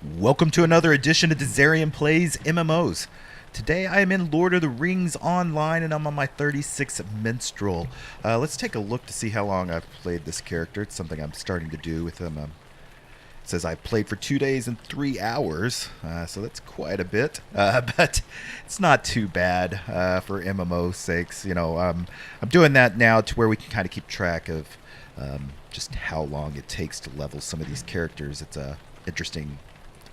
Welcome to another edition of Dizzarian Plays MMOs. Today I am in Lord of the Rings Online and I'm on my 36th Minstrel. Let's take a look to see how long I've played this character. It's something I'm starting to do with him. It says I played for 2 days and 3 hours, so that's quite a bit. But it's not too bad for MMO sakes. I'm doing that now to where we can kind of keep track of just how long it takes to level some of these characters. It's a interesting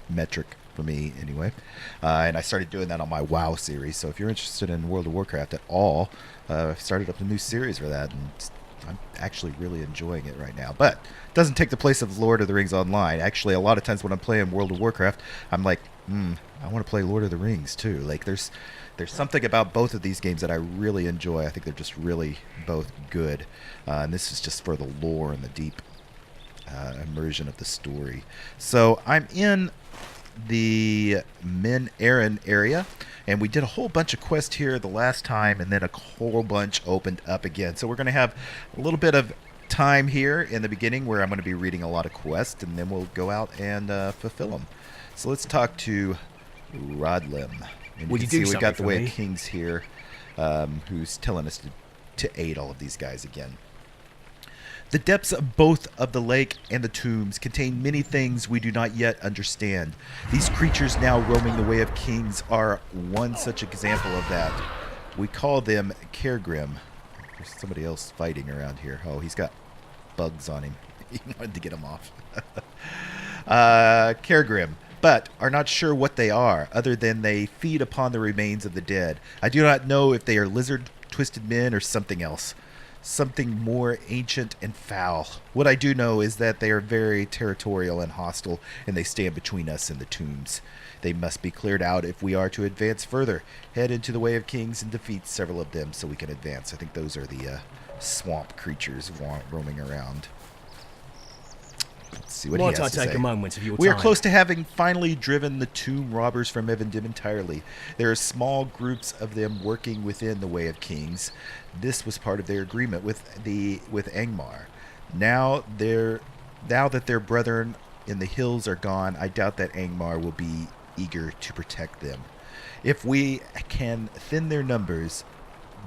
metric for me anyway, and I started doing that on my WoW series. So if you're interested in World of Warcraft at all, I've started up a new series for that, and I'm actually really enjoying it right now. But it doesn't take the place of Lord of the Rings Online. Actually, a lot of times when I'm playing World of Warcraft, I'm like, I want to play Lord of the Rings too. Like there's something about both of these games that I really enjoy. I think they're just really both good, and this is just for the lore and the deep immersion of the story. So I'm in the Men Erin area, and we did a whole bunch of quests here the last time, and then a whole bunch opened up again. So we're going to have a little bit of time here in the beginning where I'm going to be reading a lot of quests, and then we'll go out and fulfill them. So let's talk to Rodlim. And Would you do we something got the for Way me? of Kings here, who's telling us to aid all of these guys again. The depths of both of the lake and the tombs contain many things we do not yet understand. These creatures now roaming the Way of Kings are one such example of that. We call them Caregrim. There's somebody else fighting around here. Oh, he's got bugs on him. He wanted to get them off. Caregrim, but are not sure what they are, other than they feed upon the remains of the dead. I do not know if they are lizard, twisted men, or something else. Something more ancient and foul. What I do know is that they are very territorial and hostile, and they stand between us and the tombs. They must be cleared out if we are to advance further. Head into the Way of Kings and defeat several of them so we can advance. I think those are the swamp creatures roaming around. Let's see what he Might I has to take say. a moment of your We are time? close to having finally driven the tomb robbers from Evendim entirely. There are small groups of them working within the Way of Kings. This was part of their agreement with Angmar. Now that their brethren in the hills are gone, I doubt that Angmar will be eager to protect them. If we can thin their numbers,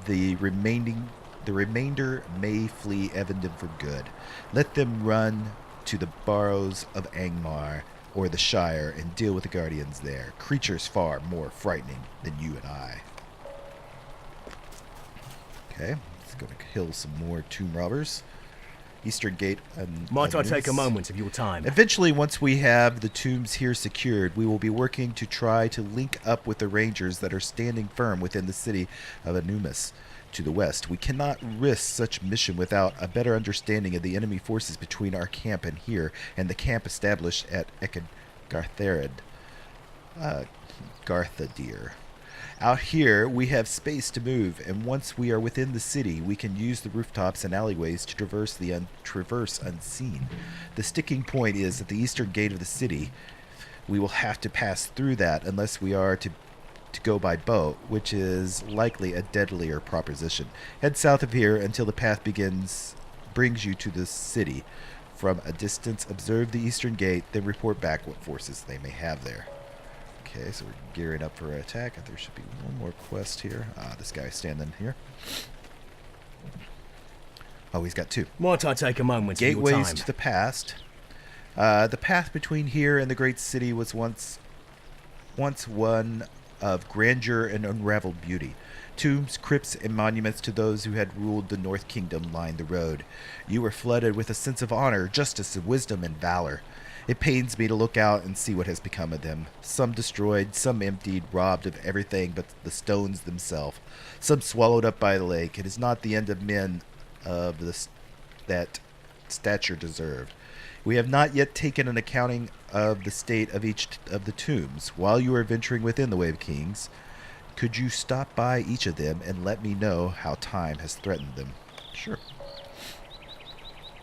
the remainder may flee Evendim for good. Let them run to the Barrows of Angmar or the Shire and deal with the Guardians there. Creatures far more frightening than you and I. Okay, let's go to kill some more tomb robbers. Eastern Gate and Might I take a evidence. moment of your time? Eventually, once we have the tombs here secured, we will be working to try to link up with the rangers that are standing firm within the city of Anumis to the west. We cannot risk such mission without a better understanding of the enemy forces between our camp and here, and the camp established at Gartharid. Garthadir. Out here, we have space to move, and once we are within the city, we can use the rooftops and alleyways to traverse unseen. The sticking point is at the eastern gate of the city. We will have to pass through that unless we are to go by boat, which is likely a deadlier proposition. Head south of here until the path brings you to the city. From a distance, observe the eastern gate, then report back what forces they may have there. Okay, so we're gearing up for an attack. There should be one more quest here. This guy's standing here. Oh, he's got two. Might I take a moment of your Gateways time? to the past. The path between here and the great city was once one of grandeur and unraveled beauty. Tombs, crypts, and monuments to those who had ruled the North Kingdom lined the road. You were flooded with a sense of honor, justice, wisdom, and valor. It pains me to look out and see what has become of them. Some destroyed, some emptied, robbed of everything but the stones themselves. Some swallowed up by the lake. It is not the end of men of that stature deserved. We have not yet taken an accounting of the state of each of the tombs. While you are venturing within the Way of Kings, could you stop by each of them and let me know how time has threatened them? Sure.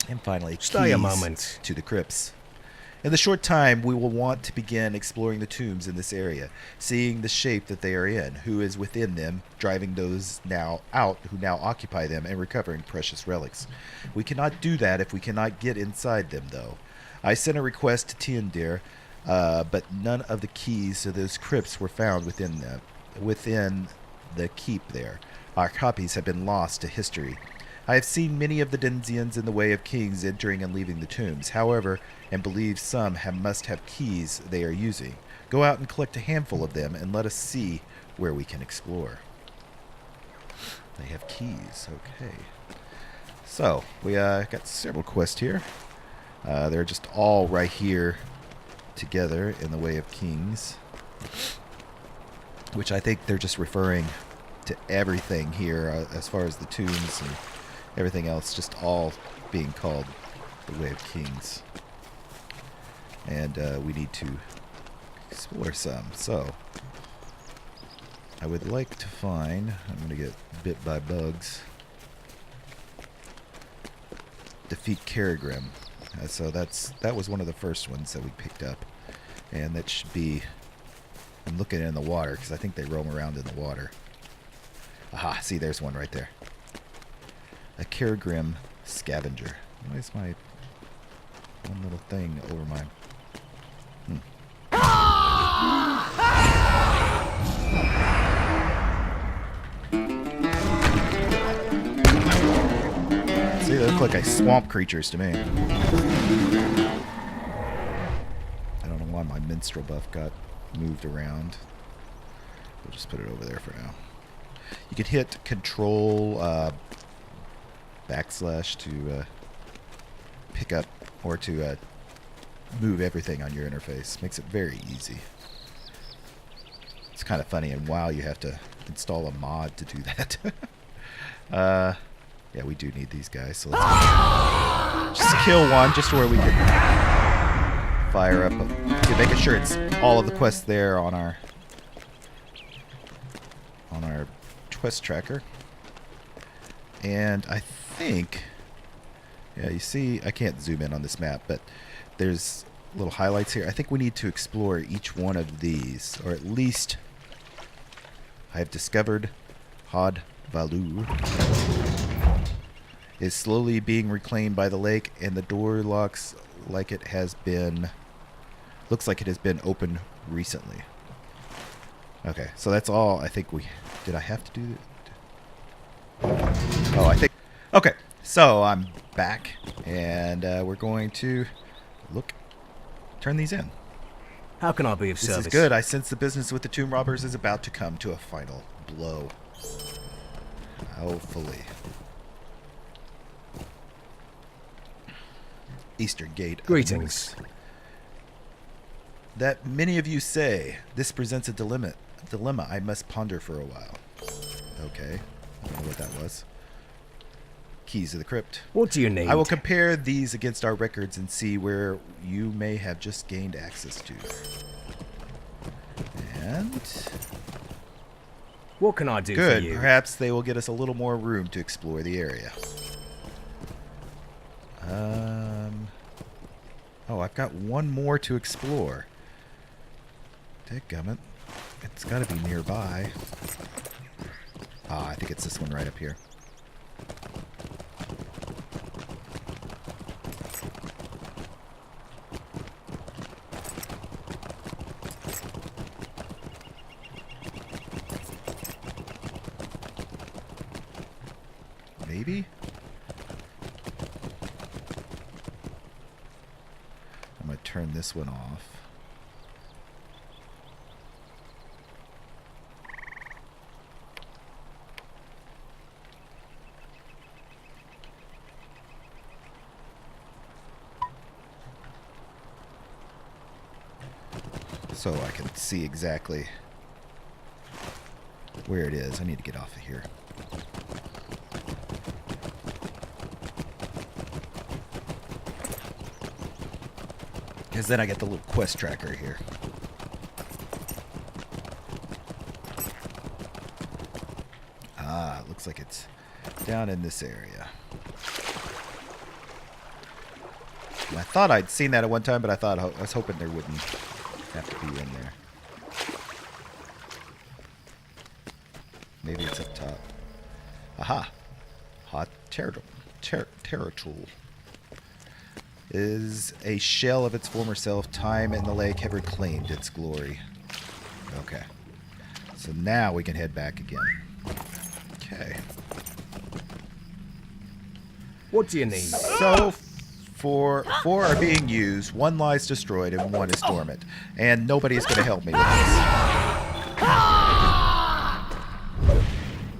And finally, Stay a keys moment. to the crypts. In the short time, we will want to begin exploring the tombs in this area, seeing the shape that they are in, who is within them, driving those now out who now occupy them, and recovering precious relics. We cannot do that if we cannot get inside them, though. I sent a request to Tiendir but none of the keys to those crypts were found within the keep there. Our copies have been lost to history. I have seen many of the denizens in the way of kings entering and leaving the tombs, however, and believe some must have keys they are using. Go out and collect a handful of them, and let us see where we can explore. They have keys, okay. So, we got several quests here. They're just all right here together in the way of kings, which I think they're just referring to everything here as far as the tombs and everything else, just all being called the way of kings. And we need to explore some. So I would like to find, I'm going to get bit by bugs, defeat Caragrim. So that was one of the first ones that we picked up, and that should be, I'm looking in the water because I think they roam around in the water. Aha, see, there's one right there. A Caragrim scavenger. Why is my one little thing over my... See, they look like swamp creatures to me. I don't know why my Minstrel buff got moved around. We'll just put it over there for now. You can hit Control backslash to pick up or to move everything on your interface. Makes it very easy. It's kind of funny, and WoW you have to install a mod to do that. Yeah, we do need these guys, so let's just kill one just to where we can fire up, making sure it's all of the quests there on our quest tracker. And I think, yeah, you see, I can't zoom in on this map, but there's little highlights here. I think we need to explore each one of these, or at least I have discovered Hod Valur is slowly being reclaimed by the lake, and the door looks like it has been opened recently. Okay, so that's all I think we... Did I have to do that? Oh, I think... Okay, so I'm back, and we're going to turn these in. How can I be of service? This is good. I sense the business with the tomb robbers is about to come to a final blow. Hopefully. Eastern Gate. Greetings. That many of you say, this presents a dilemma I must ponder for a while. Okay. I don't know what that was. Keys of the crypt. What do you need? I will compare these against our records and see where you may have just gained access to. And... What can I do good. for you? Perhaps they will get us a little more room to explore the area. Oh, I've got one more to explore. Dadgummit. It's got to be nearby. Ah, I think it's this one right up here. Maybe? I'm going to turn this one off. So I can see exactly where it is. I need to get off of here. Because then I get the little quest tracker here. Ah, it looks like it's down in this area. And I thought I'd seen that at one time, but I was hoping there wouldn't have to be in there. Maybe it's up top. Aha! Hot Terror Tool. Is a shell of its former self. Time and the lake have reclaimed its glory. Okay. So now we can head back again. Okay. What do you need? So, four are being used, one lies destroyed, and one is dormant. And nobody is going to help me with this.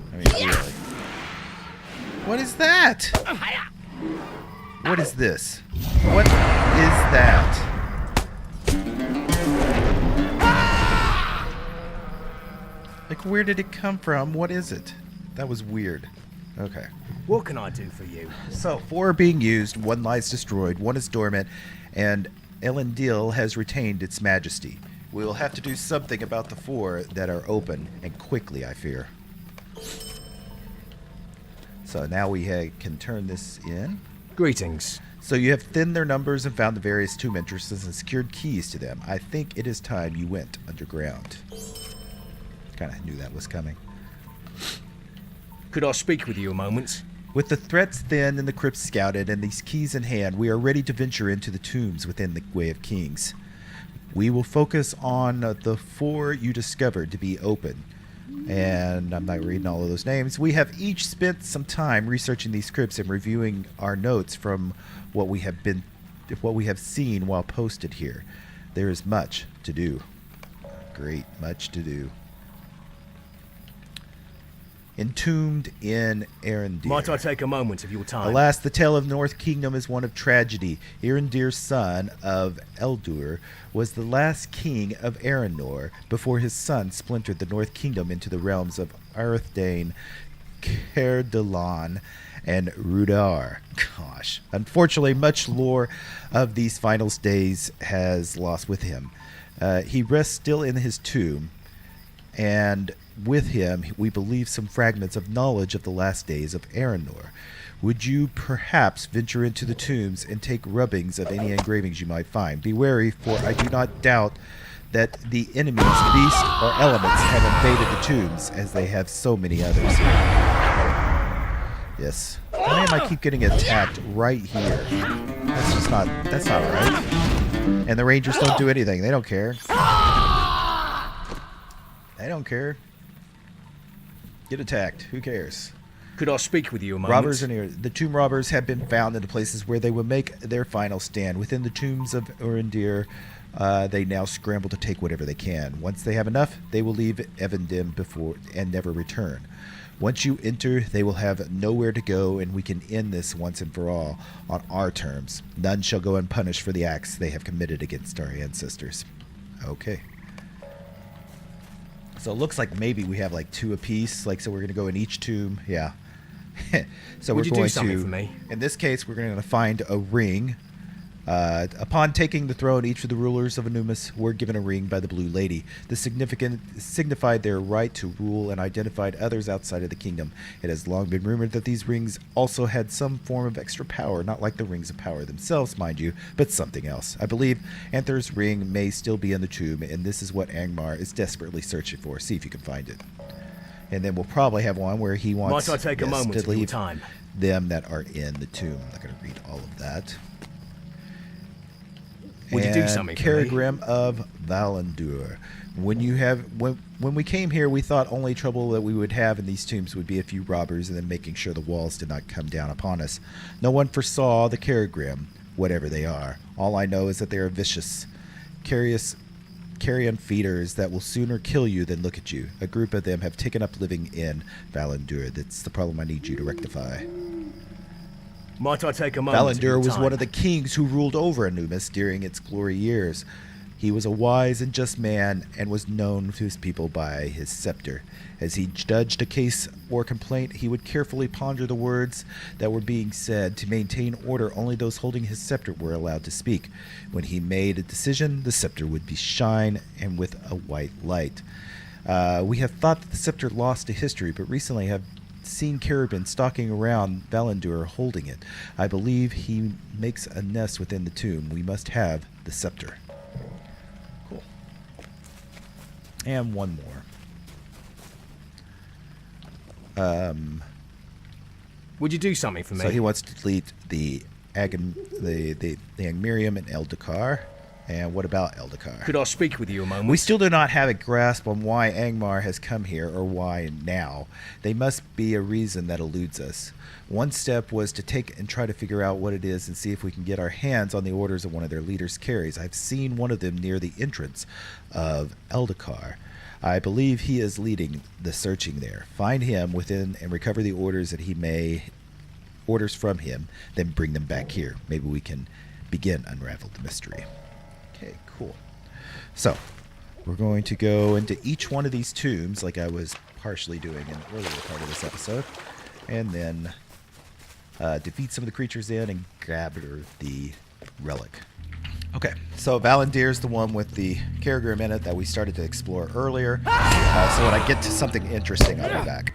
I mean, really. What is that? What is this? What is that? Like, where did it come from? What is it? That was weird. Okay. What can I do for you? So, 4 are being used, 1 lies destroyed, 1 is dormant, and Elendil has retained its majesty. We'll have to do something about the 4 that are open, and quickly, I fear. So now we can turn this in. Greetings. So you have thinned their numbers and found the various tomb entrances and secured keys to them. I think it is time you went underground. Kind of knew that was coming. Could I speak with you a moment? With the threats thinned and the crypts scouted and these keys in hand, we are ready to venture into the tombs within the Way of Kings. We will focus on the 4 you discovered to be open. And I'm not reading all of those names. We have each spent some time researching these crypts and reviewing our notes from what we have seen while posted here. There is much to do. Great, much to do. Entombed in Erin. Might I take a moment of your time? Alas, the tale of North Kingdom is one of tragedy. Erendir's son of Eldur was the last king of Erenor before his son splintered the North Kingdom into the realms of Arthdane, Caerdalan, and Rudar. Gosh. Unfortunately, much lore of these final days has lost with him. He rests still in his tomb, and with him, we believe some fragments of knowledge of the last days of Erenor. Would you perhaps venture into the tombs and take rubbings of any engravings you might find? Be wary, for I do not doubt that the enemies, beasts, or elements have invaded the tombs, as they have so many others. Yes. Why am I keep getting attacked right here? That's not right. And the Rangers don't do anything. They don't care. They don't care. Get attacked. Who cares? Could I speak with you a moment? Robbers are near. The tomb robbers have been found in the places where they would make their final stand. Within the tombs of Erendir, they now scramble to take whatever they can. Once they have enough, they will leave Evendim before and never return. Once you enter, they will have nowhere to go, and we can end this once and for all on our terms. None shall go unpunished for the acts they have committed against our ancestors. Okay. So it looks like maybe we have like 2 apiece. Like, so we're going to go in each tomb. Yeah. So Would we're you going do something to, for me? in this case, we're going to find a ring. Upon taking the throne, each of the rulers of Anumis were given a ring by the Blue Lady. This signified their right to rule and identified others outside of the kingdom. It has long been rumored that these rings also had some form of extra power, not like the rings of power themselves, mind you, but something else. I believe Anther's ring may still be in the tomb, and this is what Angmar is desperately searching for. See if you can find it. And then we'll probably have one where he wants Might I take a moment to of your leave time? them that are in the tomb. I'm not going to read all of that. Would you do something for me? Caragrim of Valendur. When we came here, we thought only trouble that we would have in these tombs would be a few robbers and then making sure the walls did not come down upon us. No one foresaw the Caragrim, whatever they are. All I know is that they are vicious, carrion feeders that will sooner kill you than look at you. A group of them have taken up living in Valendur. That's the problem I need you to rectify. Might I take a moment of your Valendur was time? one of the kings who ruled over Anumis during its glory years. He was a wise and just man and was known to his people by his scepter. As he judged a case or complaint, he would carefully ponder the words that were being said. To maintain order, only those holding his scepter were allowed to speak. When he made a decision, the scepter would be shine and with a white light. We have thought that the scepter lost to history, but recently have seen Carabin stalking around Valendur holding it. I believe he makes a nest within the tomb. We must have the scepter. Cool. And one more. Would you do something for me? So he wants to delete the the Angmirium and Eldakar. And what about Eldakar? Could I speak with you a moment? We still do not have a grasp on why Angmar has come here, or why now. They must be a reason that eludes us. One step was to take and try to figure out what it is and see if we can get our hands on the orders of one of their leaders' carries. I've seen one of them near the entrance of Eldakar. I believe he is leading the searching there. Find him within and recover the orders orders from him, then bring them back here. Maybe we can begin unravel the mystery. Okay, cool. So, we're going to go into each one of these tombs like I was partially doing in the earlier part of this episode, and then defeat some of the creatures in and grab the relic. Okay, so Valandir's the one with the Caragrim in it that we started to explore earlier. So when I get to something interesting, I'll be back.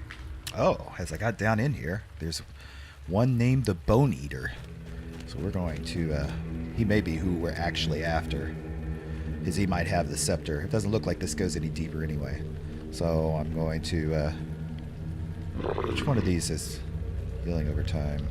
Oh, as I got down in here, there's one named the Bone Eater. So we're going to... he may be who we're actually after, because he might have the scepter. It doesn't look like this goes any deeper anyway. So I'm going to... which one of these is healing over time?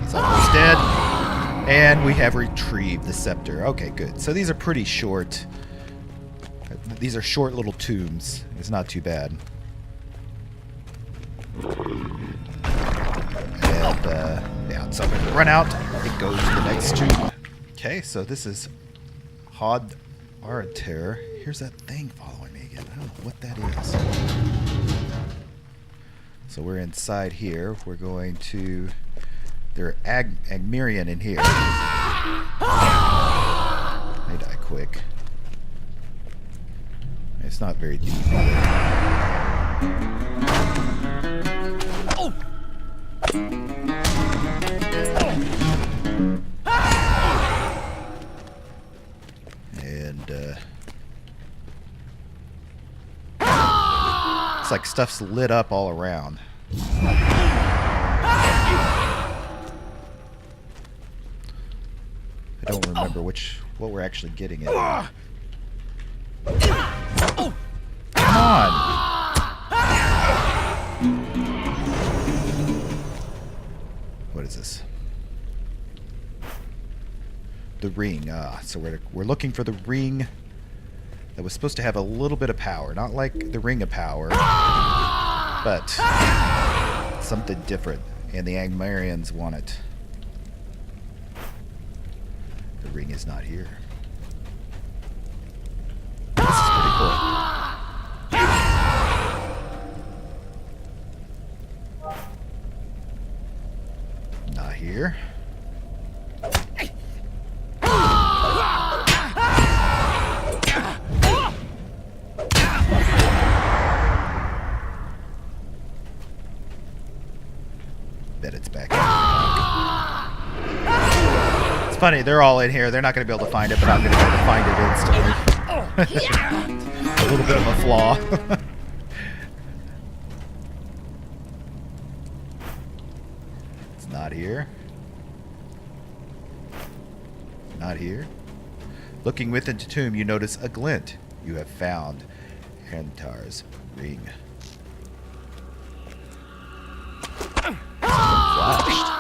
He's almost dead. And we have retrieved the scepter. Okay, good. So these are pretty short. These are short little tombs. It's not too bad. And, yeah, so I'm going to run out and go to the next tomb. Okay, so this is Hod Arater. Here's that thing following me again. I don't know what that is. So we're inside here. We're going to... They're Angmirian in here. They die quick. It's not very deep. Oh! And it's like stuff's lit up all around. I don't remember what we're actually getting at. Come on! What is this? The ring. So we're looking for the ring that was supposed to have a little bit of power. Not like the Ring of Power, but something different. And the Angmarians want it. The ring is not here. This is pretty cool. Not here. Bet it's back here. Funny, they're all in here. They're not going to be able to find it, but I'm going to be able to find it instantly. A little bit of a flaw. It's not here. Not here. Looking within the tomb, you notice a glint. You have found Hentar's ring. Something flashed.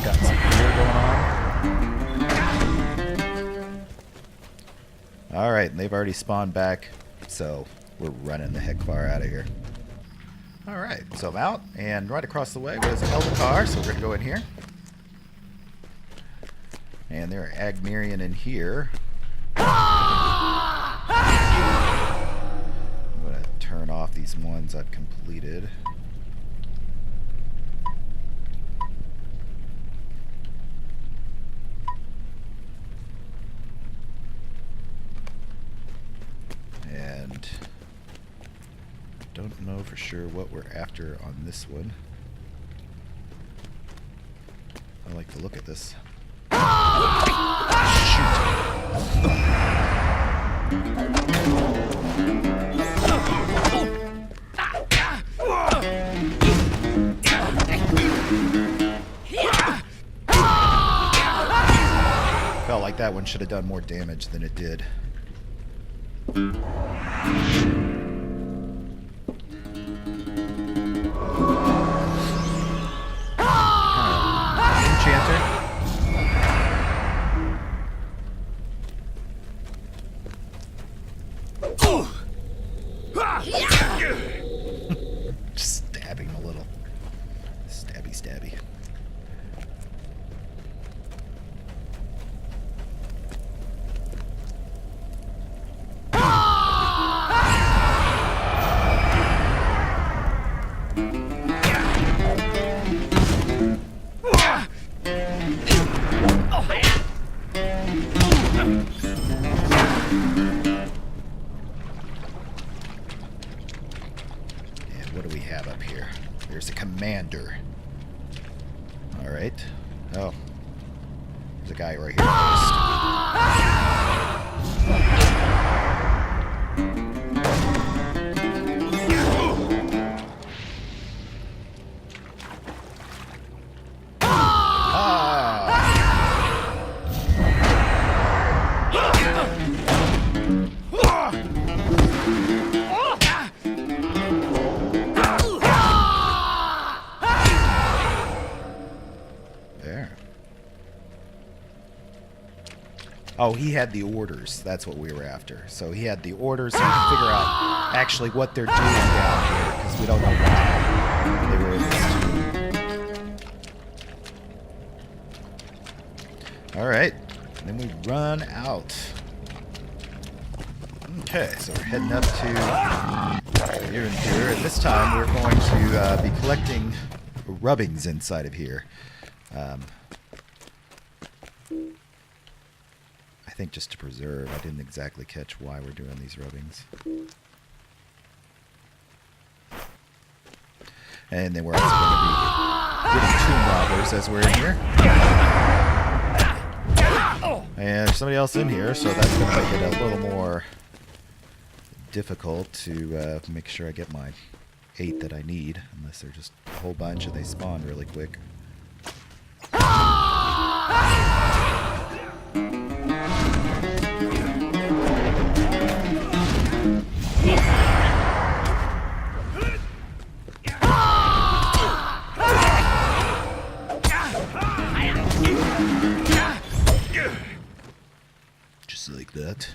Got some gear going on. Alright, and they've already spawned back, so we're running the heck far out of here. Alright, so I'm out, and right across the way was Eldakar, so we're going to go in here. And there are Angmirian in here. I'm going to turn off these ones I've completed. And don't know for sure what we're after on this one. I like to look at this. that one should have done more damage than it did. Enchanter. Just stabbing a little. Stabby, stabby. What do we have up here? There's a commander. Alright. Oh. There's a guy right here Oh, he had the orders. That's what we were after. So he had the orders so we can figure out actually what they're doing down here, because we don't know why they were in this tomb. Alright. Then we run out. Okay, so we're heading up to here and here. And this time we're going to be collecting rubbings inside of here. I think just to preserve. I didn't exactly catch why we're doing these rubbings. And then we're also going to be getting tomb robbers as we're in here. And there's somebody else in here, so that's going to make it a little more difficult to make sure I get my 8 that I need, unless they're just a whole bunch and they spawn really quick. Just like that.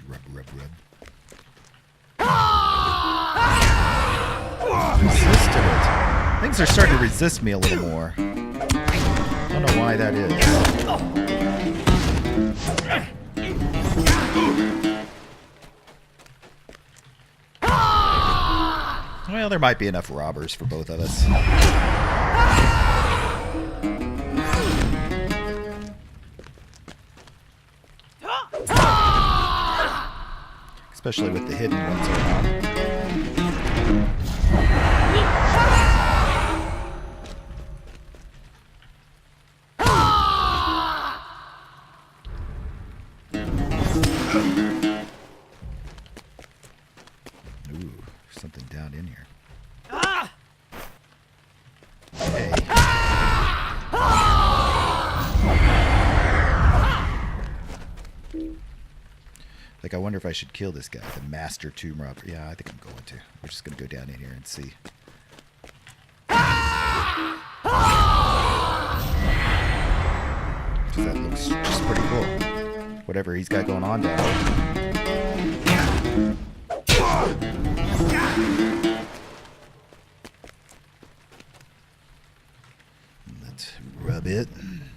Rub, rub, rub. Resisted it. Things are starting to resist me a little more. Don't know why that is. Well, there might be enough robbers for both of us. Especially with the hidden ones around. Ooh, something down in here. Hey. Like, I wonder if I should kill this guy, the master tomb robber. Yeah, I think I'm going to. We're just going to go down in here and see. So that looks just pretty cool. Whatever he's got going on down there. Let's rub it.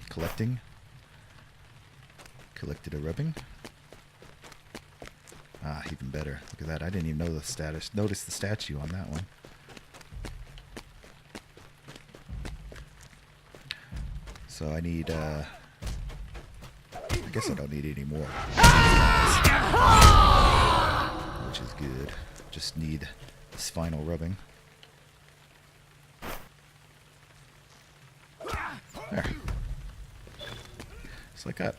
Collecting. Collected a rubbing. Ah, even better. Look at that. I didn't even know the status. Notice the statue on that one. So I need, I guess I don't need any more. Which is good. Just need this final rubbing. There. Just like that.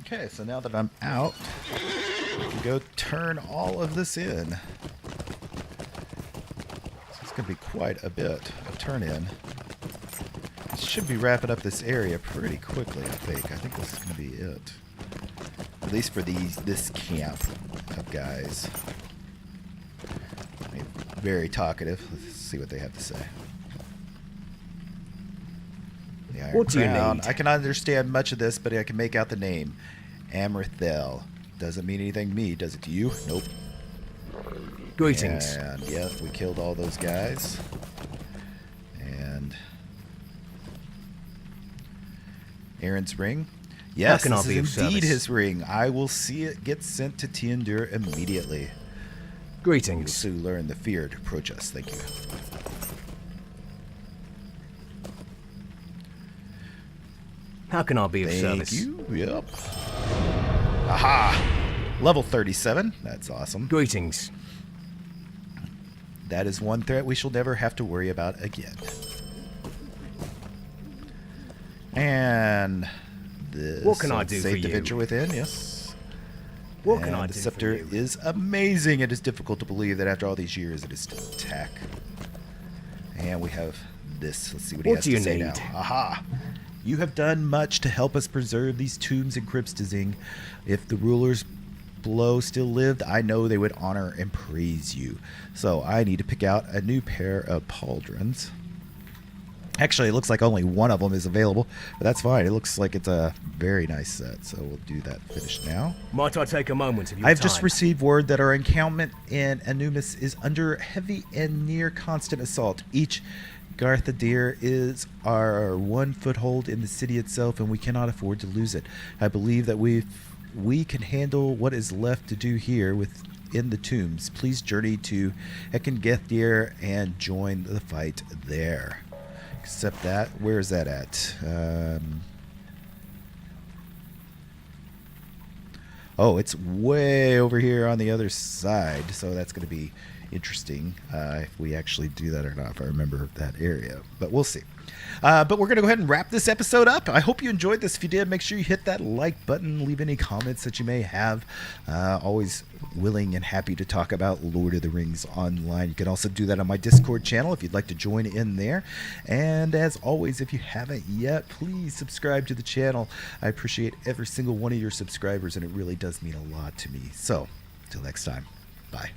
Okay, so now that I'm out, I can go turn all of this in. Let's going to be quite a bit of turn-in. Should be wrapping up this area pretty quickly, I think. I think this is going to be it. At least for this camp of guys. Very talkative. Let's see what they have to say. The Iron What do you Crown. need? I can understand much of this, but I can make out the name. Amrithel. Doesn't mean anything to me, does it to you? Nope. Greetings. And yeah, we killed all those guys. And Erin's ring. Yes, can I this be of is indeed service? his ring. I will see it get sent to Tiendur immediately. You will Greetings. soon learn the fear to approach us. Thank you. How can I be of Thank service? you. Yep. Aha! Level 37. That's awesome. Greetings. That is one threat we shall never have to worry about again. And this What can I do safe for to you? venture within, yes. What can And I the do scepter for you? is amazing. It is difficult to believe that after all these years it is still attack. And we have this. Let's see what he What has do to you say need? now. Aha! You have done much to help us preserve these tombs and crypts, Dizing. If the rulers below still lived, I know they would honor and praise you. So I need to pick out a new pair of pauldrons. Actually, it looks like only one of them is available, but that's fine. It looks like it's a very nice set, so we'll do that finish now. Might I take a moment of your I've time? just received word that our encampment in Anumis is under heavy and near constant assault. Each Garthadir is our one foothold in the city itself, and we cannot afford to lose it. I believe that we can handle what is left to do here within the tombs. Please journey to Ekengethdir and join the fight there. Except that, where is that at? Oh, it's way over here on the other side, so that's going to be interesting if we actually do that or not, if I remember that area. But we'll see. But we're going to go ahead and wrap this episode up. I hope you enjoyed this. If you did, make sure you hit that like button. Leave any comments that you may have. Always willing and happy to talk about Lord of the Rings online. You can also do that on my Discord channel if you'd like to join in there. And as always, if you haven't yet, please subscribe to the channel. I appreciate every single one of your subscribers, and it really does mean a lot to me. So, till next time, bye.